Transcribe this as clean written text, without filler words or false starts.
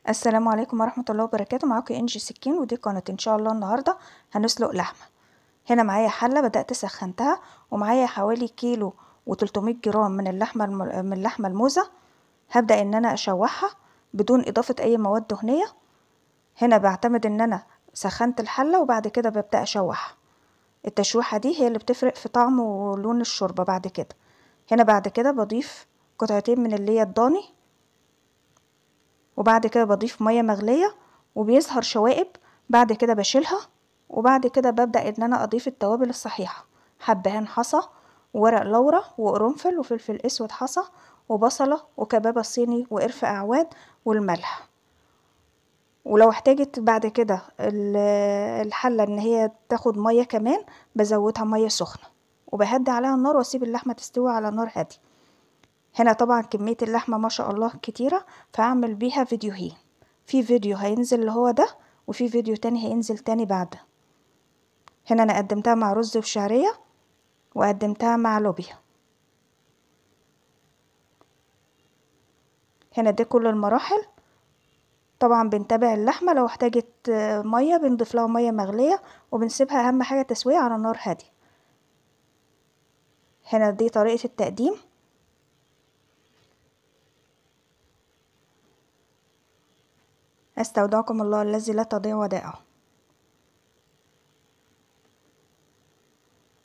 السلام عليكم ورحمة الله وبركاته. معاكم انجي سكين، ودي قناة ان شاء الله. النهاردة هنسلق لحمة. هنا معايا حلة بدأت سخنتها، ومعايا حوالي كيلو و300 جرام من اللحمة الموزة. هبدأ ان انا اشوحها بدون اضافة اي مواد دهنية. هنا بعتمد ان انا سخنت الحلة وبعد كده ببدأ اشوحها. التشويحة دي هي اللي بتفرق في طعم ولون الشوربة بعد كده. هنا بعد كده بضيف قطعتين من اللي هي الضاني، وبعد كده بضيف مية مغلية وبيظهر شوائب. بعد كده بشيلها، وبعد كده ببدأ ان انا اضيف التوابل الصحيحة: حبهان حصى، وورق لورا، وقرنفل، وفلفل اسود حصى، وبصلة، وكبابة صيني، وقرفة اعواد، والملح. ولو احتاجت بعد كده الحلة ان هي تاخد مية كمان، بزودها مية سخنة وبهدي عليها النار واسيب اللحمة تستوي على نار هادية. هنا طبعا كمية اللحمة ما شاء الله كتيرة، فاعمل بيها فيديوهين. في فيديو هينزل اللي هو ده، وفي فيديو تاني هينزل تاني بعده. هنا انا قدمتها مع رز وشعرية، وقدمتها مع لوبيا. هنا دي كل المراحل. طبعا بنتابع اللحمة، لو احتاجت مية بنضيف لها مية مغلية، وبنسيبها اهم حاجة تسوية على نار هادية. هنا دي طريقة التقديم. استودعكم الله الذي لا تضيع ودائعه.